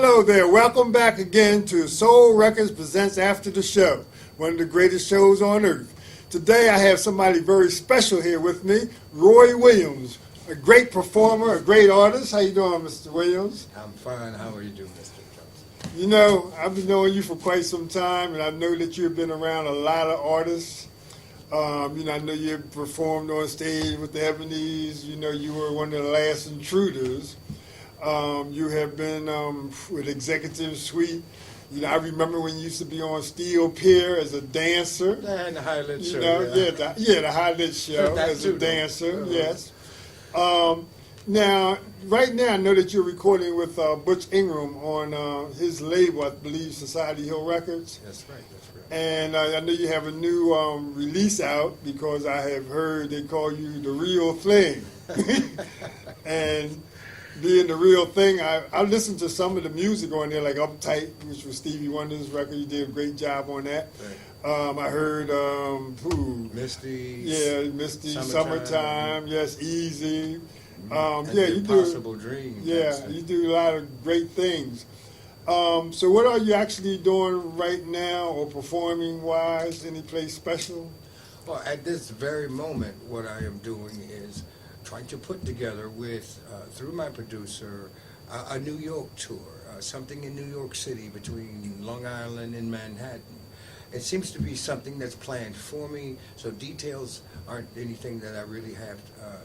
Hello there. Welcome back again to Soul Records Presents After the Show, one of the greatest shows on earth. Today I have somebody very special here with me, Roy Williams, a great performer, a great artist. How you doing, Mr. Williams? I'm fine. How are you doing, Mr. Johnson? You know, I've been knowing you for quite some time, and I know that you've been around a lot of artists. I know you performed on stage with the Ebonies. You know, you were one of the last intruders. You have been with Executive Suite. You know, I remember when you used to be on Steel Pier as a dancer. Yeah, and the Highlight Show. The Highlight Show as a dancer. Yes. Now, right now, I know that you're recording with Butch Ingram on his label, I believe, Society Hill Records. That's right. And I know you have a new release out because I have heard they call you the real thing. And being the real thing, I listened to some of the music on there, like Uptight, which was Stevie Wonder's record. You did a great job on that. Right. I heard Misty. Yeah, Misty, Summertime. Yes, Easy. You do Impossible Dream. Yeah, you do a lot of great things. So what are you actually doing right now, or performing-wise? Any place special? Well, at this very moment, what I am doing is trying to put together through my producer, a New York tour, something in New York City between Long Island and Manhattan. It seems to be something that's planned for me, so details aren't anything that I really have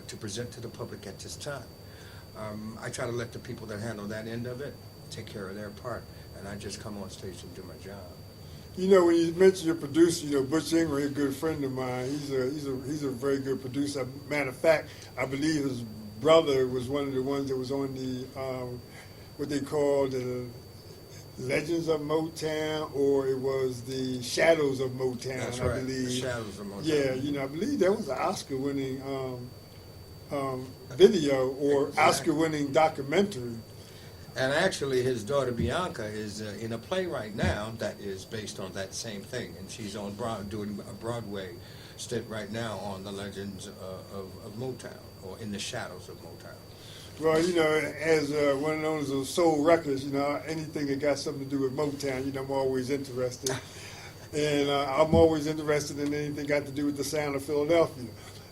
to present to the public at this time. I try to let the people that handle that end of it take care of their part, and I just come on stage and do my job. You know, when you mention your producer, you know, Butch Ingram, a good friend of mine. He's a very good producer. Matter of fact, I believe his brother was one of the ones that was on the what they call the Legends of Motown, or it was the Shadows of Motown. That's right. I believe. The Shadows of Motown. Yeah, you know, I believe that was an Oscar-winning video or exactly. Oscar-winning documentary. And actually, his daughter Bianca is in a play right now that is based on that same thing, and she's on doing a Broadway stint right now on the Legends of Motown, or in the Shadows of Motown. Well, you know, as one of those of Soul Records, you know, anything that got something to do with Motown, you know, I'm always interested, and I'm always interested in anything got to do with the sound of Philadelphia.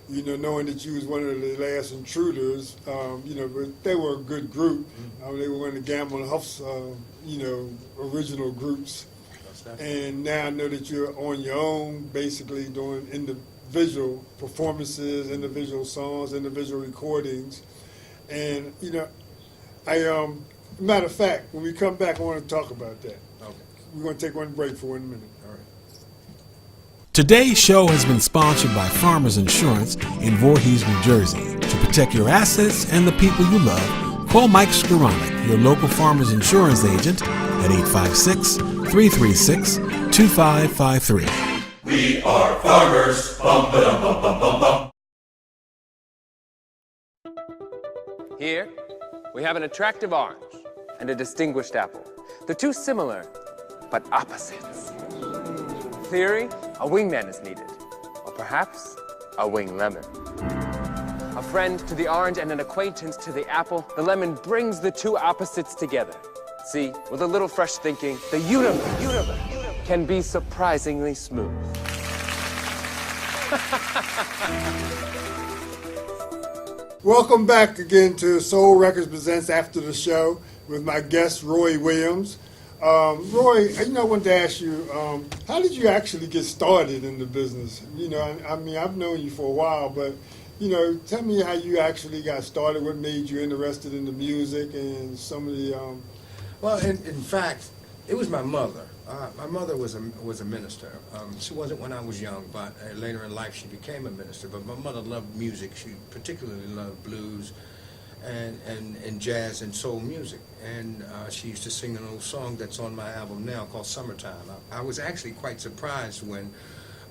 You know, knowing that you was one of the last intruders, you know, but they were a good group. They were one of the Gamble and Huff's, you know, original groups. And now I know that you're on your own, basically doing individual performances, individual songs, individual recordings. And, you know, matter of fact, when we come back, I want to talk about that. Okay. We're going to take one break for 1 minute. All right. Today's show has been sponsored by Farmers Insurance in Voorhees, New Jersey. To protect your assets and the people you love, call Mike Skoranek, your local Farmers Insurance agent, at 856-336-2553. We are farmers. Bum, ba-dum, bum, bum, bum, bum. Here, we have an attractive orange and a distinguished apple. They're two similar, but opposites. Theory, a wingman is needed, or perhaps a wing lemon. A friend to the orange and an acquaintance to the apple, the lemon brings the two opposites together. See, with a little fresh thinking, the universe can be surprisingly smooth. Welcome back again to Soul Records Presents After the Show with my guest, Roy Williams. Roy, you know, I wanted to ask you, how did you actually get started in the business? You know, I mean, I've known you for a while, but, you know, tell me how you actually got started, what made you interested in the music and some of the... Well, in fact, it was my mother. My mother was a minister. She wasn't when I was young, but later in life she became a minister. But my mother loved music. She particularly loved blues and jazz and soul music. And she used to sing an old song that's on my album now called Summertime. I was actually quite surprised when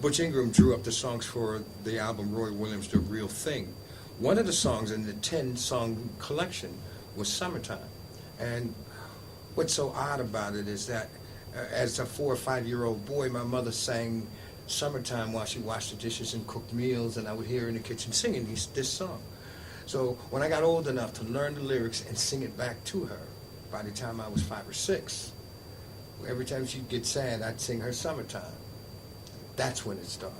Butch Ingram drew up the songs for the album Roy Williams, The Real Thing. One of the songs in the 10-song collection was Summertime. And what's so odd about it is that as a 4 or 5-year-old boy, my mother sang Summertime while she washed the dishes and cooked meals, and I would hear her in the kitchen singing this song. So when I got old enough to learn the lyrics and sing it back to her by the time I was 5 or 6, every time she'd get sad, I'd sing her Summertime. That's when it started.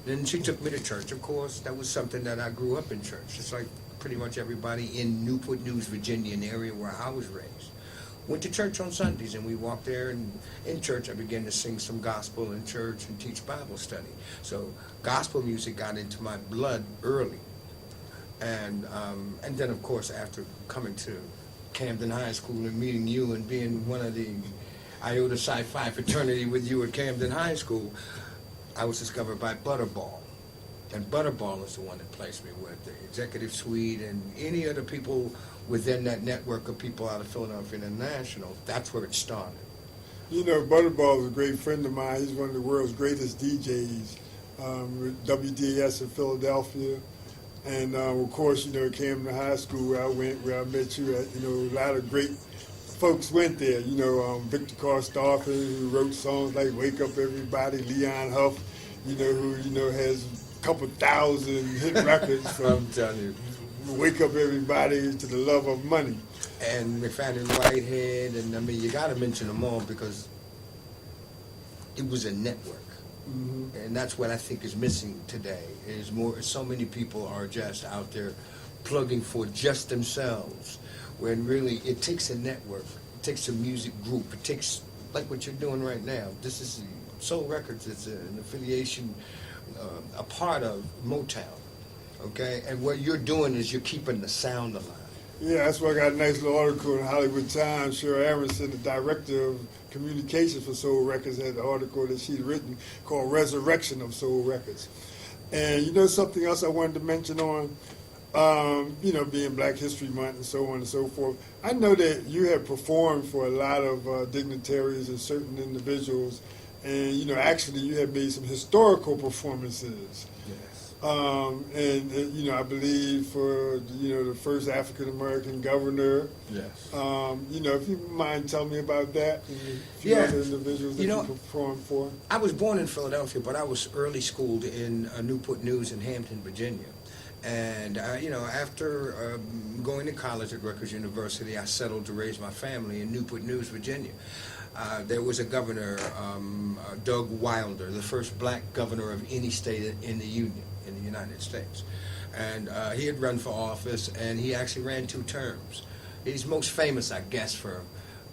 Then she took me to church, of course. That was something that I grew up in church, just like pretty much everybody in Newport News, Virginia, an area where I was raised. Went to church on Sundays, and we walked there, and in church I began to sing some gospel in church and teach Bible study. So gospel music got into my blood early. And then, of course, after coming to Camden High School and meeting you and being one of the Iota Psi Phi fraternity with you at Camden High School, I was discovered by Butterball. And Butterball is the one that placed me with the executive suite and any other people within that network of people out of Philadelphia International. That's where it started. You know, Butterball is a great friend of mine. He's one of the world's greatest DJs, with WDS in Philadelphia. And, of course, you know, Camden High School where I went, where I met you at, you know, a lot of great folks went there. You know, Victor Karstoffen, who wrote songs like Wake Up Everybody, Leon Huff, you know, who, you know, has a couple thousand hit records I'm from telling you. Wake Up Everybody to The Love of Money. And McFadden Whitehead, and I mean, you got to mention them all because it was a network. And that's what I think is missing today. Is more, so many people are just out there plugging for just themselves, when really it takes a network, it takes a music group, it takes, like what you're doing right now. This is Soul Records. It's an affiliation, a part of Motown, okay? And what you're doing is you're keeping the sound alive. Yeah, that's why I got a nice little article in Hollywood Times. Cheryl Aronson, the director of communications for Soul Records, had an article that she'd written called Resurrection of Soul Records. And you know something else I wanted to mention on, you know, being Black History Month and so on and so forth. I know that you have performed for a lot of dignitaries and certain individuals, and, you know, actually you have made some historical performances. Yes. You know, I believe for, you know, the first African-American governor. Yes. You know, if you mind telling me about that and a few Yeah. other individuals that You you, know, performed for. I was born in Philadelphia, but I was early schooled in Newport News in Hampton, Virginia. And, you know, after going to college at Rutgers University, I settled to raise my family in Newport News, Virginia. There was a governor, Doug Wilder, the first black governor of any state in the Union, in the United States. And he had run for office, and he actually ran 2 terms. He's most famous, I guess, for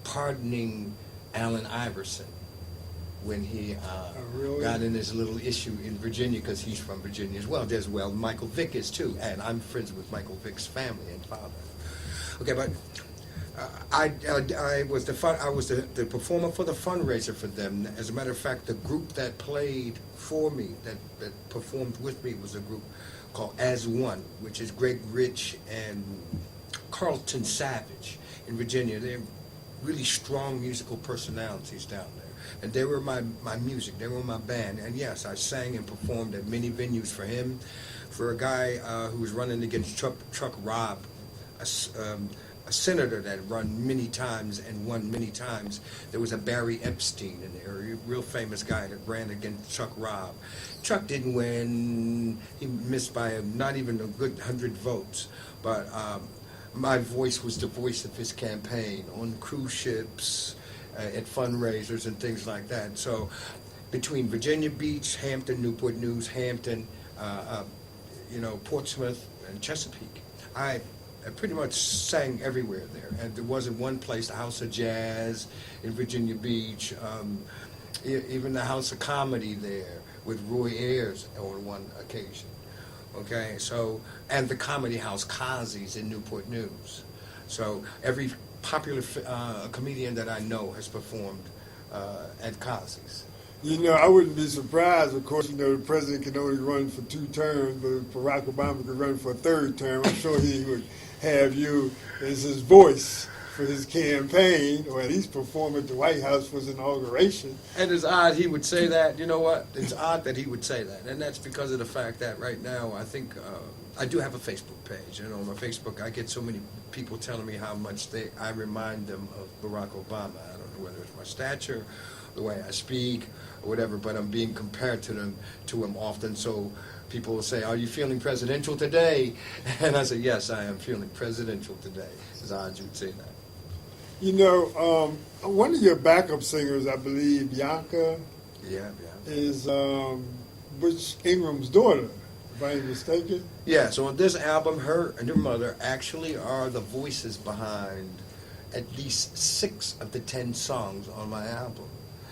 pardoning Allen Iverson when he really? got in this little issue in Virginia, because he's from Virginia as well. There's, well, Michael Vick is too, and I'm friends with Michael Vick's family and father. Okay, but I was the performer for the fundraiser for them. As a matter of fact, the group that played for me, that performed with me, was a group called As One, which is Greg Rich and Carlton Savage in Virginia. They're really strong musical personalities down there. And they were my music, they were my band. And yes, I sang and performed at many venues for him. For a guy who was running against Chuck Robb, a senator that run many times and won many times. There was a Barry Epstein in there, a real famous guy that ran against Chuck Robb. Chuck didn't win. He missed by not even a good 100 votes. But my voice was the voice of his campaign on cruise ships, at fundraisers and things like that. So between Virginia Beach, Hampton, Newport News, Hampton, you know, Portsmouth, and Chesapeake, I pretty much sang everywhere there. And there wasn't one place, the House of Jazz in Virginia Beach, even the House of Comedy there with Roy Ayers on one occasion. Okay, so, and the Comedy House Kazi's in Newport News. So every popular comedian that I know has performed at Kazi's. You know, I wouldn't be surprised. Of course, you know, the president can only run for 2 terms, but if Barack Obama could run for a 3rd term, I'm sure he would have you as his voice for his campaign, or at least perform at the White House for his inauguration. And it's odd he would say that. You know what? It's odd that he would say that. And that's because of the fact that right now, I think, I do have a Facebook page. And on my Facebook, I get so many people telling me how much I remind them of Barack Obama. I don't know whether it's my stature, the way I speak, or whatever, but I'm being compared to him often. So people will say, "Are you feeling presidential today?" And I say, "Yes, I am feeling presidential today." It's odd you'd say that. You know, one of your backup singers, I believe, Bianca, Yeah. is Butch Ingram's daughter, if I ain't mistaken. Yeah, so on this album, her and her mother actually are the voices behind at least 6 of the 10 songs on my album.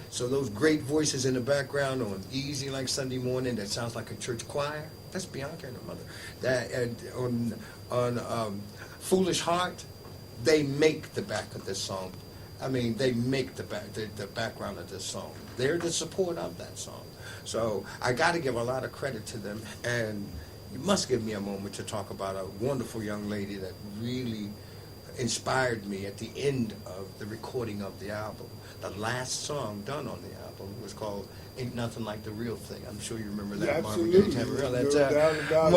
So those great voices in the background on Easy Like Sunday Morning that sounds like a church choir, that's Bianca and her mother. That and on Foolish Heart, they make the back of this song. I mean, they make the background of this song. They're the support of that song. So I got to give a lot of credit to them, and you must give me a moment to talk about a wonderful young lady that really inspired me at the end of the recording of the album. The last song done on the album was called Ain't Nothing Like the Real Thing. I'm sure you remember that. Yeah, Marvin Gaye absolutely. Tamborello. No That's doubt about it.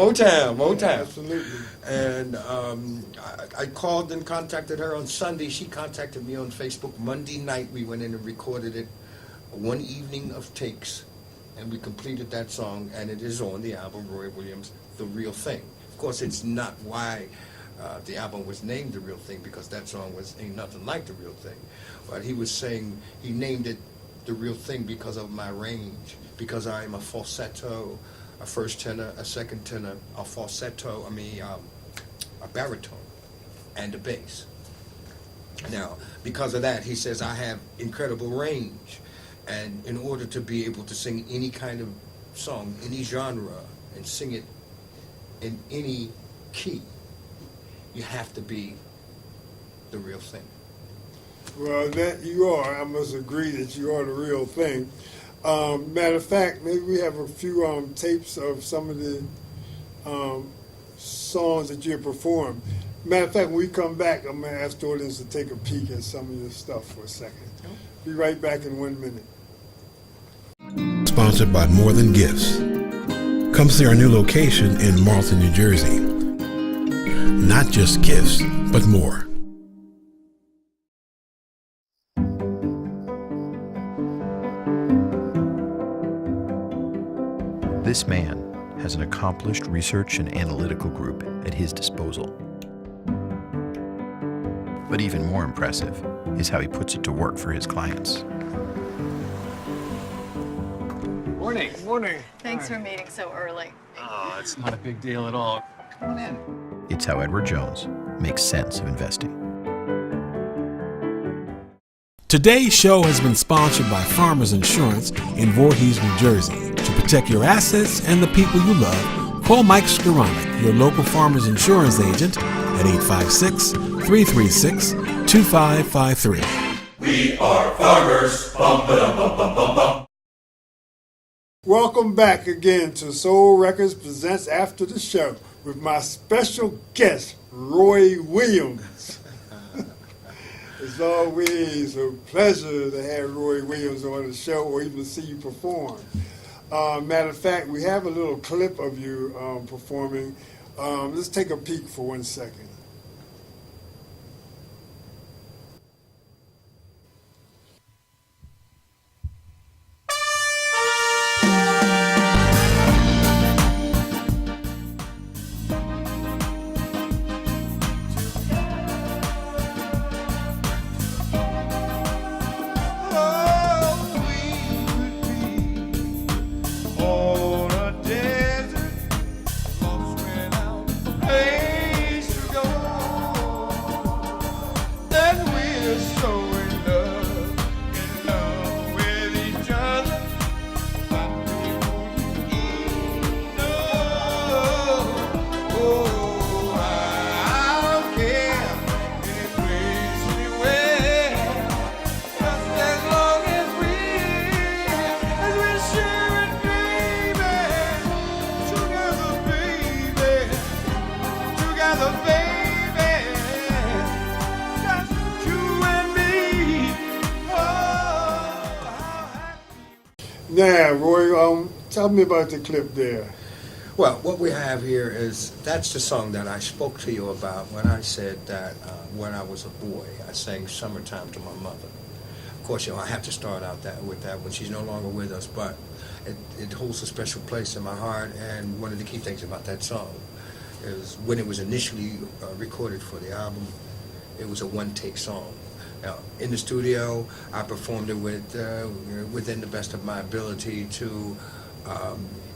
Motown. Yeah, absolutely. And I called and contacted her on Sunday. She contacted me on Facebook. Monday night we went in and recorded it, one evening of takes, and we completed that song, and it is on the album, Roy Williams, The Real Thing. Of course, it's not why the album was named The Real Thing, because that song was Ain't Nothing Like the Real Thing. But he was saying he named it The Real Thing because of my range, because I am a falsetto, a first tenor, a second tenor, a falsetto, a baritone, and a bass. Now, because of that, he says I have incredible range, and in order to be able to sing any kind of song, any genre, and sing it in any key, you have to be the real thing. Well, that you are. I must agree that you are the real thing. Matter of fact, maybe we have a few tapes of some of the songs that you have performed. Matter of fact, when we come back, I'm going to ask the audience to take a peek at some of your stuff for a second. Be right back in 1 minute. Sponsored by More Than Gifts. Come see our new location in Marlton, New Jersey. Not just gifts, but more. This man has an accomplished research and analytical group at his disposal. But even more impressive is how he puts it to work for his clients. Morning. Morning. Thanks for meeting so early. Oh, it's not a big deal at all. Come on in. It's how Edward Jones makes sense of investing. Today's show has been sponsored by Farmers Insurance in Voorhees, New Jersey. To protect your assets and the people you love, call Mike Skoranek, your local Farmers Insurance agent, at 856-336-2553. We are farmers. Bum ba dum bum bum bum bum. Welcome back again to Soul Records Presents After the Show with my special guest, Roy Williams. It's always a pleasure to have Roy Williams on the show or even see you perform. Matter of fact, we have a little clip of you performing. Let's take a peek for 1 second. Now, Roy, tell me about the clip there. Well, what we have here is, that's the song that I spoke to you about when I said that when I was a boy, I sang Summertime to my mother. Of course, I have to start out with that when she's no longer with us, but it holds a special place in my heart, and one of the key things about that song is when it was initially recorded for the album, it was a one-take song. In the studio, I performed it within the best of my ability to,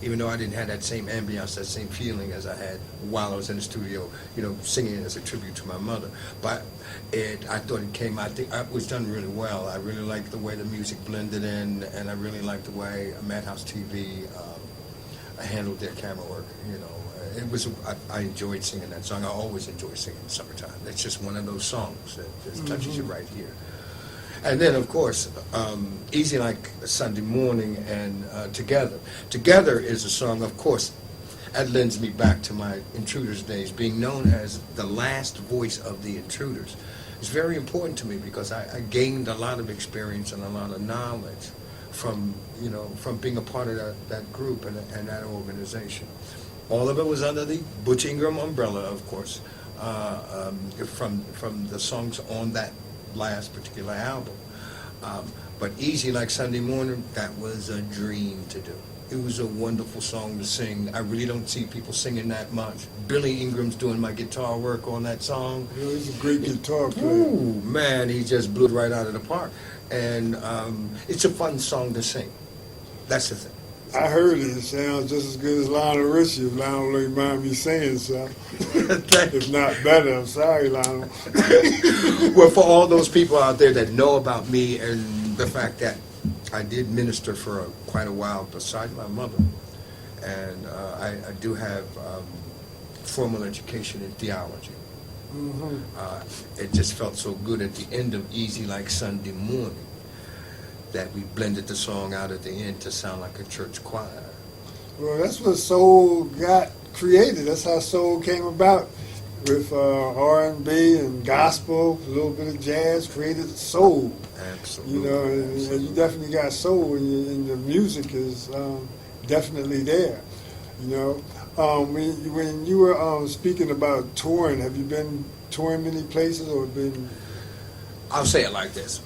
even though I didn't have that same ambiance, that same feeling as I had while I was in the studio, singing it as a tribute to my mother. But I thought I think it was done really well. I really liked the way the music blended in, and I really liked the way Madhouse TV handled their camera work. I enjoyed singing that song. I always enjoy singing Summertime. It's just one of those songs that just touches you right here. And then, of course, Easy Like Sunday Morning and Together. Together is a song, of course, that lends me back to my Intruders days. Being known as the last voice of the Intruders is very important to me because I gained a lot of experience and a lot of knowledge from being a part of that group and that organization. All of it was under the Butch Ingram umbrella, of course, from the songs on that last particular album. But Easy Like Sunday Morning, that was a dream to do. It was a wonderful song to sing. I really don't see people singing that much. Billy Ingram's doing my guitar work on that song. He's a great guitar player. Ooh, man, he just blew it right out of the park. And it's a fun song to sing. That's the thing. I heard it. It sounds just as good as Lionel Richie. If Lionel don't mind me saying so. If not better, I'm sorry, Lionel. Well, for all those people out there that know about me and the fact that I did minister for quite a while beside my mother, and I do have formal education in theology. It just felt so good at the end of Easy Like Sunday Morning that we blended the song out at the end to sound like a church choir. Well, that's what soul got created. That's how soul came about, with R&B and gospel, a little bit of jazz, created soul. Absolutely. And you definitely got soul, and the music is definitely there. When you were speaking about touring, have you been touring many places or been? I'll say it like this.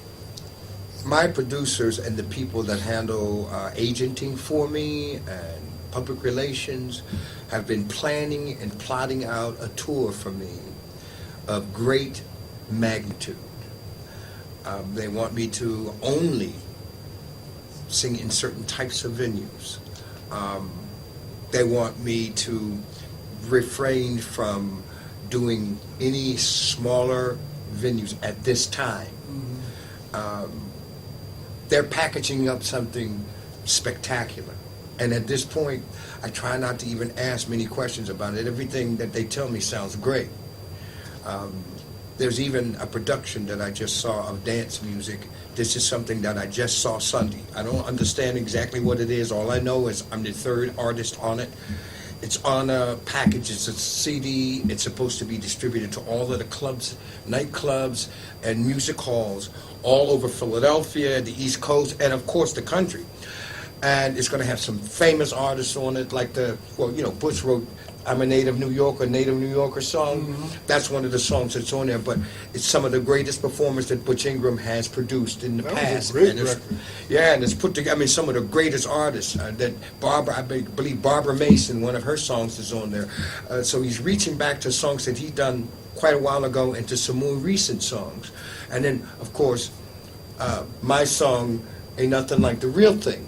My producers and the people that handle agenting for me and public relations have been planning and plotting out a tour for me of great magnitude. They want me to only sing in certain types of venues. They want me to refrain from doing any smaller venues at this time. They're packaging up something spectacular. And at this point, I try not to even ask many questions about it. Everything that they tell me sounds great. There's even a production that I just saw of dance music. This is something that I just saw Sunday. I don't understand exactly what it is. All I know is I'm the third artist on it. It's on a package. It's a CD. It's supposed to be distributed to all of the clubs, nightclubs, and music halls all over Philadelphia, the East Coast, and of course the country. And it's going to have some famous artists on it, like Butch wrote I'm a Native New Yorker song. That's one of the songs that's on there, but it's some of the greatest performers that Butch Ingram has produced in the past. Was a great record. Yeah, and it's put together, some of the greatest artists that I believe Barbara Mason, one of her songs is on there. So he's reaching back to songs that he's done quite a while ago and to some more recent songs. And then, of course, my song, Ain't Nothing Like the Real Thing,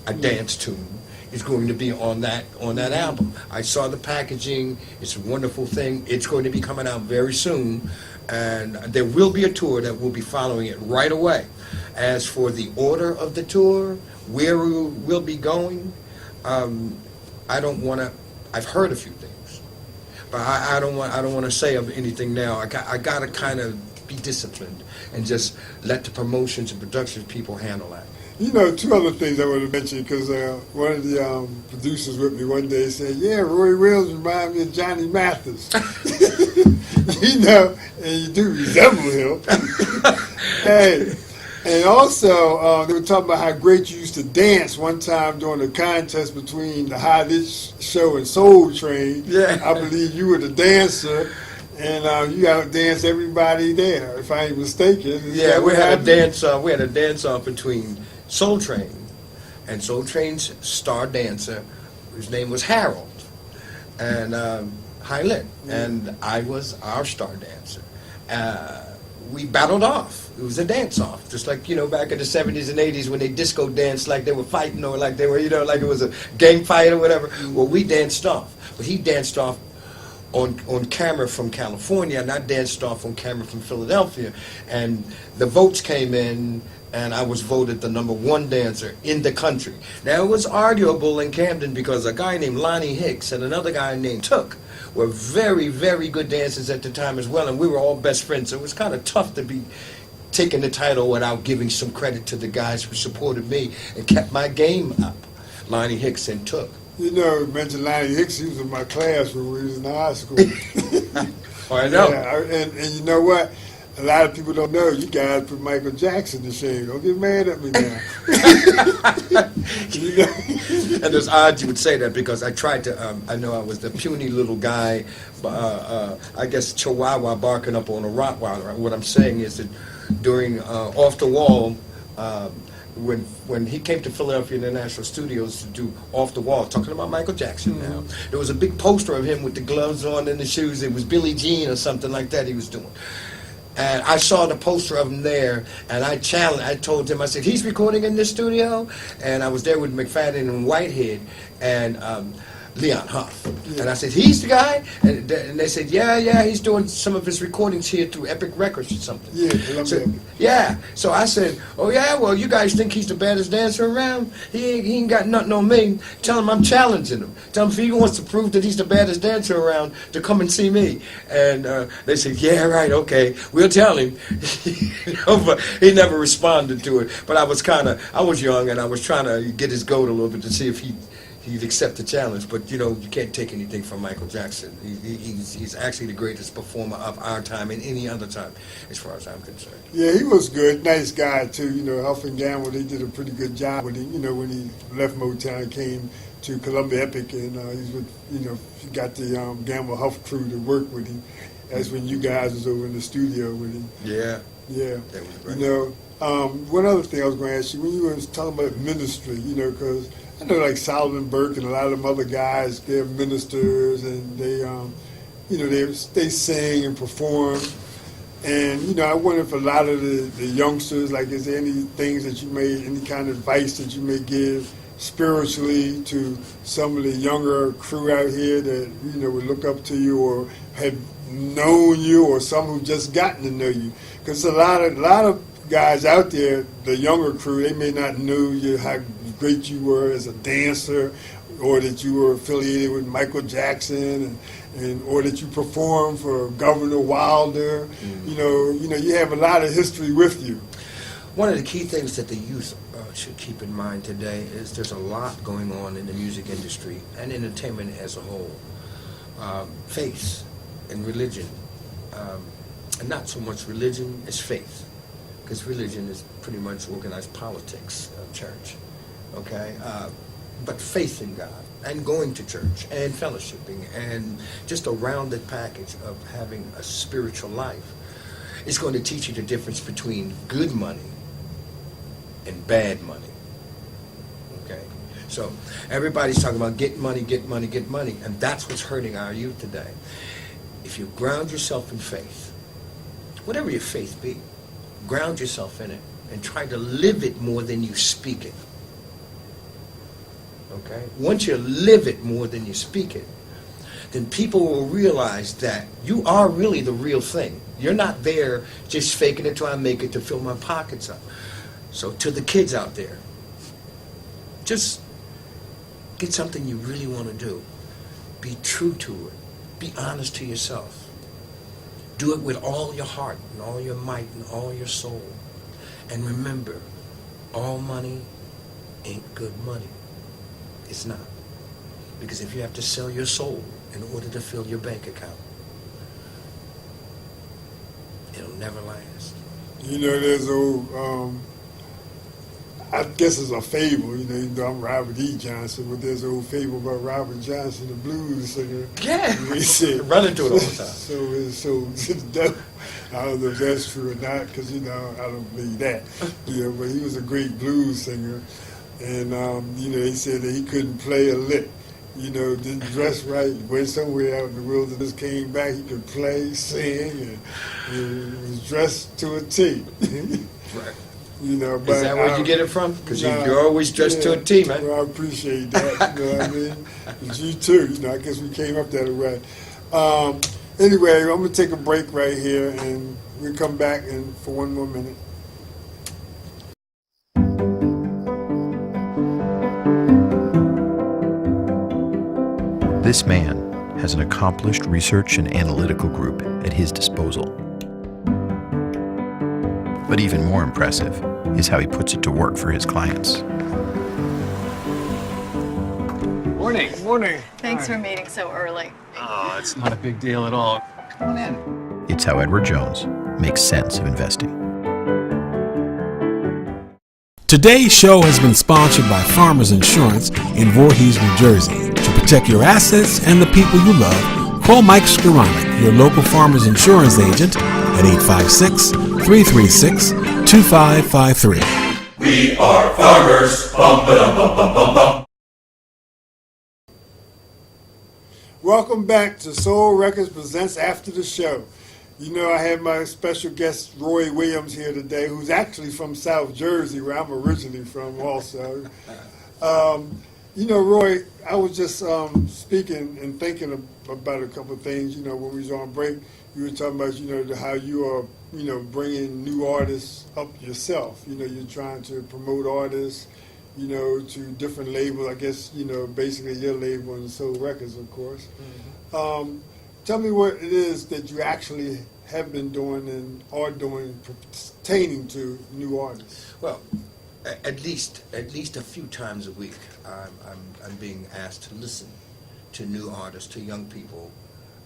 a dance tune, is going to be on that album. I saw the packaging. It's a wonderful thing. It's going to be coming out very soon, and there will be a tour that will be following it right away. As for the order of the tour, where we will be going, I don't want to. I've heard a few things, but I don't want to say anything now. I got to kind of be disciplined and just let the promotions and production people handle that. Two other things I want to mention, because one of the producers with me one day said, yeah, Roy Wills reminds me of Johnny Mathis. And you do resemble him. Hey, and also they were talking about how great you used to dance one time during the contest between the High Lit Show and Soul Train. Yeah. I believe you were the dancer. And you outdanced everybody there, if I ain't mistaken. Yeah, we had a dance. We had a dance off between Soul Train and Soul Train's star dancer, whose name was Harold, and High Lit, and I was our star dancer. we battled off. It was a dance-off, just like, back in the 70s and 80s when they disco danced like they were fighting or like they were, like it was a gang fight or whatever. Well, we danced off. But he danced off on camera from California, and I danced off on camera from Philadelphia. And the votes came in, and I was voted the #1 dancer in the country. Now, it was arguable in Camden because a guy named Lonnie Hicks and another guy named Took were very, very good dancers at the time as well, and we were all best friends, so it was kind of tough to be taking the title without giving some credit to the guys who supported me and kept my game up, Lonnie Hicks and Took. You mentioned Lonnie Hicks. He was in my class when we was in high school. Oh, I know. Yeah, and you know what? A lot of people don't know. You guys put Michael Jackson to shame. Don't get mad at me now. And it's odd you would say that because I tried to, I know I was the puny little guy, I guess Chihuahua barking up on a Rottweiler. What I'm saying is that during Off the Wall, when he came to Philadelphia International Studios to do Off the Wall, talking about Michael Jackson now, there was a big poster of him with the gloves on and the shoes. It was Billie Jean or something like that he was doing. And I saw the poster of him there, and I told him, I said, he's recording in this studio? And I was there with McFadden and Whitehead and Leon Huff. Yeah. And I said, he's the guy? And they said, yeah, he's doing some of his recordings here through Epic Records or something. Yeah, so, yeah. So I said, oh yeah, well, you guys think he's the baddest dancer around? He ain't got nothing on me. Tell him I'm challenging him. Tell him if he wants to prove that he's the baddest dancer around, to come and see me. And they said, yeah, right, okay, we'll tell him. But he never responded to it. But I was young, and I was trying to get his goat a little bit to see if he'd accept the challenge. But you can't take anything from Michael Jackson. He's actually the greatest performer of our time and any other time, as far as I'm concerned. Yeah, he was good. Nice guy too. Huff and Gamble, they did a pretty good job with him. When he left Motown, came to Columbia Epic, and he's with, he got the Gamble Huff crew to work with him. That's when you guys was over in the studio with him. Yeah. Yeah. That was great. One other thing I was going to ask you, when you were talking about ministry, because I know like Solomon Burke and a lot of them other guys, they're ministers, and they, they sing and perform. And, I wonder if a lot of the youngsters, like, is there any things that any kind of advice that you may give spiritually to some of the younger crew out here that, would look up to you or have known you, or some who've just gotten to know you? Because a lot of guys out there, the younger crew, they may not know you, how great you were as a dancer, or that you were affiliated with Michael Jackson, and or that you performed for Governor Wilder. You have a lot of history with you. One of the key things that the youth should keep in mind today is there's a lot going on in the music industry and entertainment as a whole. Faith and religion, and not so much religion as faith, because religion is pretty much organized politics of church, okay? But faith in God, and going to church, and fellowshipping, and just a rounded package of having a spiritual life is going to teach you the difference between good money and bad money, okay? So everybody's talking about get money, and that's what's hurting our youth today. If you ground yourself in faith, whatever your faith be, ground yourself in it and try to live it more than you speak it. Okay? Once you live it more than you speak it, then people will realize that you are really the real thing. You're not there just faking it till I make it to fill my pockets up. So to the kids out there, just get something you really want to do. Be true to it. Be honest to yourself. Do it with all your heart and all your might and all your soul. And remember, all money ain't good money. It's not. Because if you have to sell your soul in order to fill your bank account, it'll never last. There's I guess it's a fable, even though I'm Robert E. Johnson, but there's an old fable about Robert Johnson, the blues singer. Yeah, he said, run into it all the time. So I don't know if that's true or not, because, I don't believe that. But he was a great blues singer. And, he said that he couldn't play a lick. didn't dress right, went somewhere out in the wilderness, came back, he could play, sing, and he was dressed to a T. Right. But Is that where you get it from? Because Nah, you're always dressed to a T, man. Well, I appreciate that. You know what I mean? But you too. I guess we came up that way. Anyway, I'm gonna take a break right here, and we'll come back for one more minute. This man has an accomplished research and analytical group at his disposal. But even more impressive is how he puts it to work for his clients. Morning. Morning. Thanks for meeting so early. Oh, it's not a big deal at all. Come on in. It's how Edward Jones makes sense of investing. Today's show has been sponsored by Farmers Insurance in Voorhees, New Jersey. To protect your assets and the people you love, call Mike Skoranek, your local Farmers Insurance agent, at 856-336-2553. We are farmers. Bum ba dum bum bum bum bum. Welcome back to Soul Records Presents After the Show. I have my special guest, Roy Williams, here today, who's actually from South Jersey, where I'm originally from also. Roy, I was just speaking and thinking about a couple of things, when we was on break. You were talking about, how you are, bringing new artists up yourself. You're trying to promote artists, to different labels. I guess, basically your label and Soul Records, of course. Mm-hmm. Tell me what it is that you actually have been doing and are doing pertaining to new artists. Well, at least a few times a week, I'm being asked to listen to new artists, to young people,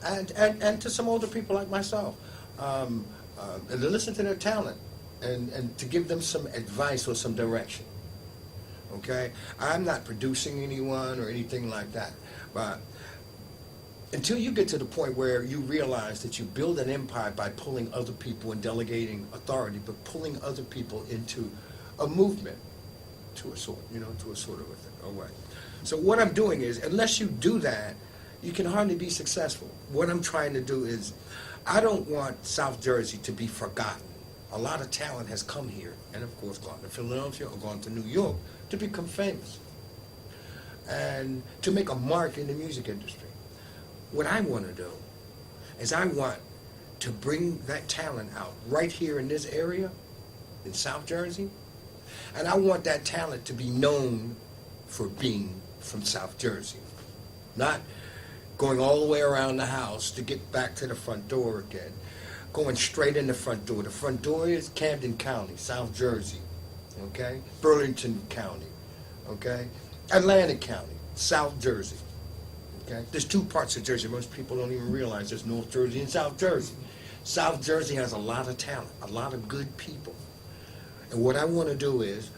and to some older people like myself, and to listen to their talent and to give them some advice or some direction. Okay, I'm not producing anyone or anything like that, but until you get to the point where you realize that you build an empire by pulling other people and delegating authority, but pulling other people into a movement to a sort of a way. So what I'm doing is, unless you do that, you can hardly be successful. What I'm trying to do is, I don't want South Jersey to be forgotten. A lot of talent has come here, and of course gone to Philadelphia or gone to New York to become famous and to make a mark in the music industry. What I want to do is I want to bring that talent out right here in this area, in South Jersey, and I want that talent to be known for being from South Jersey, not going all the way around the house to get back to the front door again, going straight in the front door. The front door is Camden County, South Jersey, okay? Burlington County, okay? Atlantic County, South Jersey. Okay? There's two parts of Jersey. Most people don't even realize there's North Jersey and South Jersey. South Jersey has a lot of talent, a lot of good people. And what I want to do is,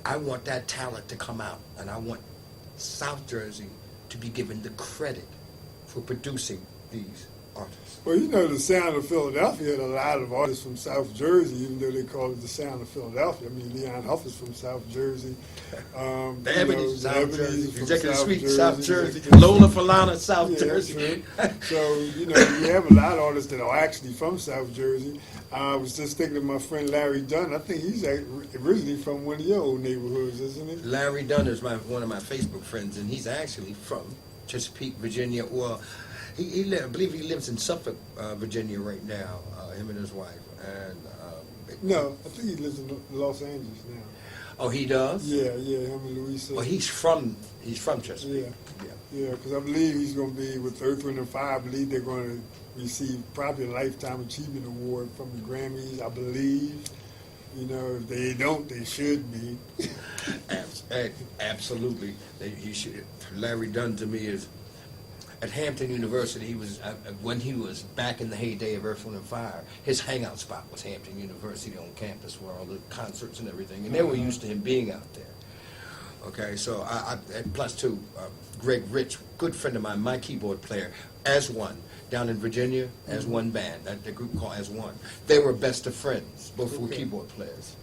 I want that talent to come out, and I want South Jersey to be given the credit for producing these artists. Well, the Sound of Philadelphia had a lot of artists from South Jersey, even though they call it the Sound of Philadelphia. I mean, Leon Huff is from South Jersey. The Ebony's South Jersey. from Executive South Suite, South Jersey. Executive Lola Suite. Falana, South Yeah, Jersey. So, you have a lot of artists that are actually from South Jersey. I was just thinking of my friend Larry Dunn. I think he's originally from one of your old neighborhoods, isn't he? Larry Dunn is one of my Facebook friends, and he's actually from Chesapeake, Virginia. Well, I believe he lives in Suffolk, Virginia right now, him and his wife. And No, I think he lives in Los Angeles now. Oh, he does? Yeah, him and Louisa. Well, he's from Chesapeake. Yeah, because I believe he's going to be with Earth, Wind & Fire. I believe they're going to receive probably a Lifetime Achievement Award from the Grammys, I believe. If they don't, they should be. Absolutely. He should. Larry Dunn to me is, at Hampton University, he was when he was back in the heyday of Earth, Wind & Fire, his hangout spot was Hampton University on campus where all the concerts and everything, and they were used to him being out there. Okay, so and plus two, Greg Rich, good friend of mine, my keyboard player, As One, down in Virginia, As One band, the group called As One. They were best of friends, both were keyboard players.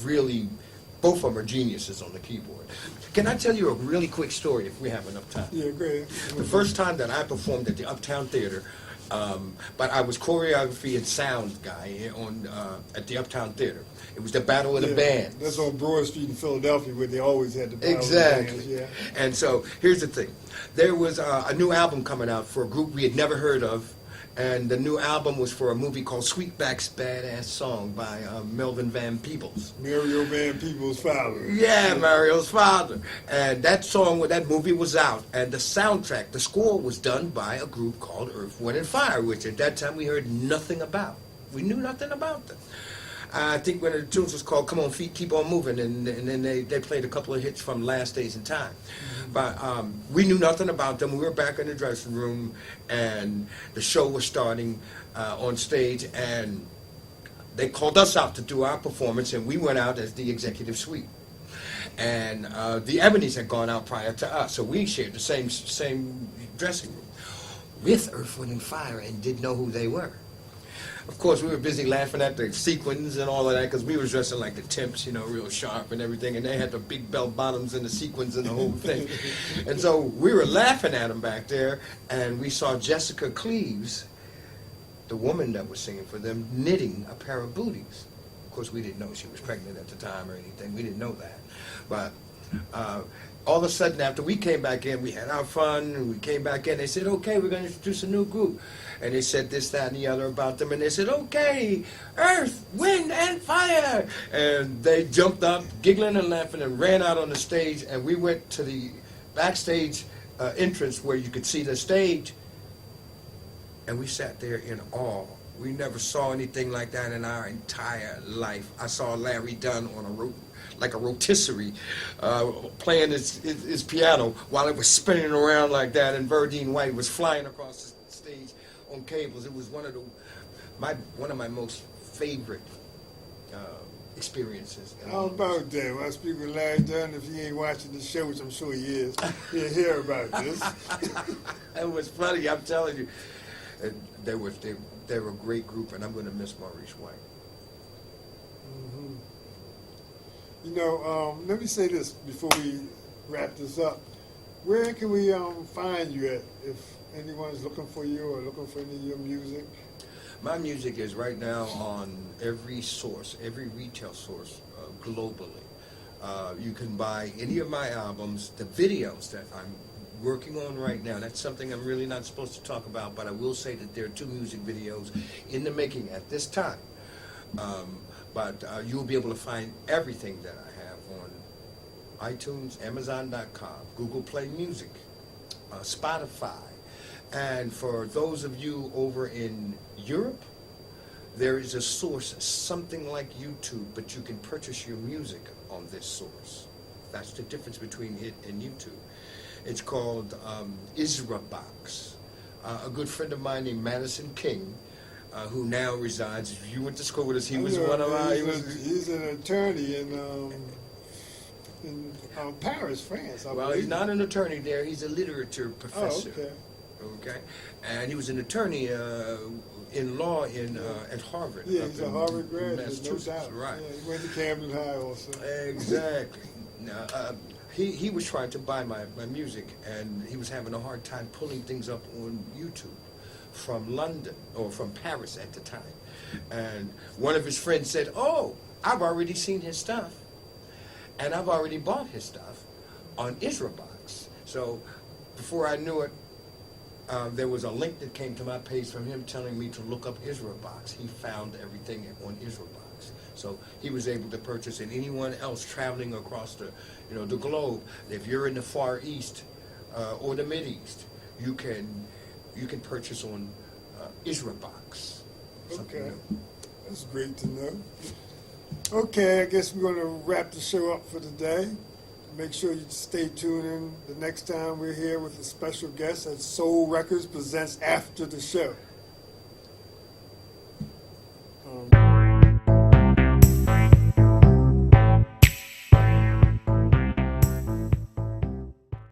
Really both of them are geniuses on the keyboard. Can I tell you a really quick story if we have enough time? Yeah, go ahead. The first time that I performed at the Uptown Theater, but I was choreography and sound guy at the Uptown Theater. It was the Battle of the Bands. That's on Broad Street in Philadelphia where they always had the Battle Exactly. of the Bands, yeah. And so here's the thing. There was a new album coming out for a group we had never heard of, and the new album was for a movie called Sweetback's Badass Song by Melvin Van Peebles. Mario Van Peebles' father. Yeah, Mario's father. And that song, that movie was out, and the soundtrack, the score was done by a group called Earth, Wind and Fire, which at that time we heard nothing about. We knew nothing about them. I think one of the tunes was called "Come On Feet, Keep On Moving," and then they played a couple of hits from Last Days in Time. But we knew nothing about them. We were back in the dressing room, and the show was starting on stage, and they called us out to do our performance, and we went out as the executive suite. And the Ebonies had gone out prior to us, so we shared the same dressing room with Earth, Wind and Fire, and didn't know who they were. Of course, we were busy laughing at the sequins and all of that because we were dressing like the Temps, real sharp and everything, and they had the big bell bottoms and the sequins and the whole thing. And so we were laughing at them back there, and we saw Jessica Cleaves, the woman that was singing for them, knitting a pair of booties. Of course, we didn't know she was pregnant at the time or anything. We didn't know that. But all of a sudden, after we came back in, we had our fun, and we came back in. They said, okay, we're going to introduce a new group. And they said this, that, and the other about them. And they said, okay, Earth, Wind, and Fire. And they jumped up, giggling and laughing, and ran out on the stage. And we went to the backstage entrance where you could see the stage. And we sat there in awe. We never saw anything like that in our entire life. I saw Larry Dunn on a rotisserie, playing his piano while it was spinning around like that, and Verdine White was flying across the stage on cables. It was one of my most favorite experiences. How about that? When I speak with Larry Dunn, if he ain't watching the show, which I'm sure he is, he'll hear about this. It was funny, I'm telling you. They were a great group, and I'm going to miss Maurice White. Let me say this before we wrap this up. Where can we find you at if anyone's looking for you or looking for any of your music? My music is right now on every source, every retail source globally. You can buy any of my albums, the videos that I'm working on right now. That's something I'm really not supposed to talk about, but I will say that there are 2 music videos in the making at this time. But you'll be able to find everything that I have on iTunes, Amazon.com, Google Play Music, Spotify. And for those of you over in Europe, there is a source, something like YouTube, but you can purchase your music on this source. That's the difference between it and YouTube. It's called IsraBox. A good friend of mine named Madison King, who now resides. If you went to school with us, he was one of our. He's an attorney in Paris, France. Well, he's not an attorney there. He's a literature professor. Oh, okay. Okay, and he was an attorney in law at Harvard. Yeah, he's a Harvard graduate, no Massachusetts. doubt. Right. Yeah, he went to Camden High also. Exactly. Now, he was trying to buy my music, and he was having a hard time pulling things up on YouTube from London, or from Paris at the time. And one of his friends said, oh, I've already seen his stuff, and I've already bought his stuff on IsraBox. So before I knew it, there was a link that came to my page from him telling me to look up IsraBox. He found everything on IsraBox. So he was able to purchase, and anyone else traveling across the globe, if you're in the Far East or the Mideast, you can purchase on IsraBox. Okay, that's great to know. Okay, I guess we're going to wrap the show up for today. Make sure you stay tuned in the next time we're here with a special guest as Soul Records presents After the Show.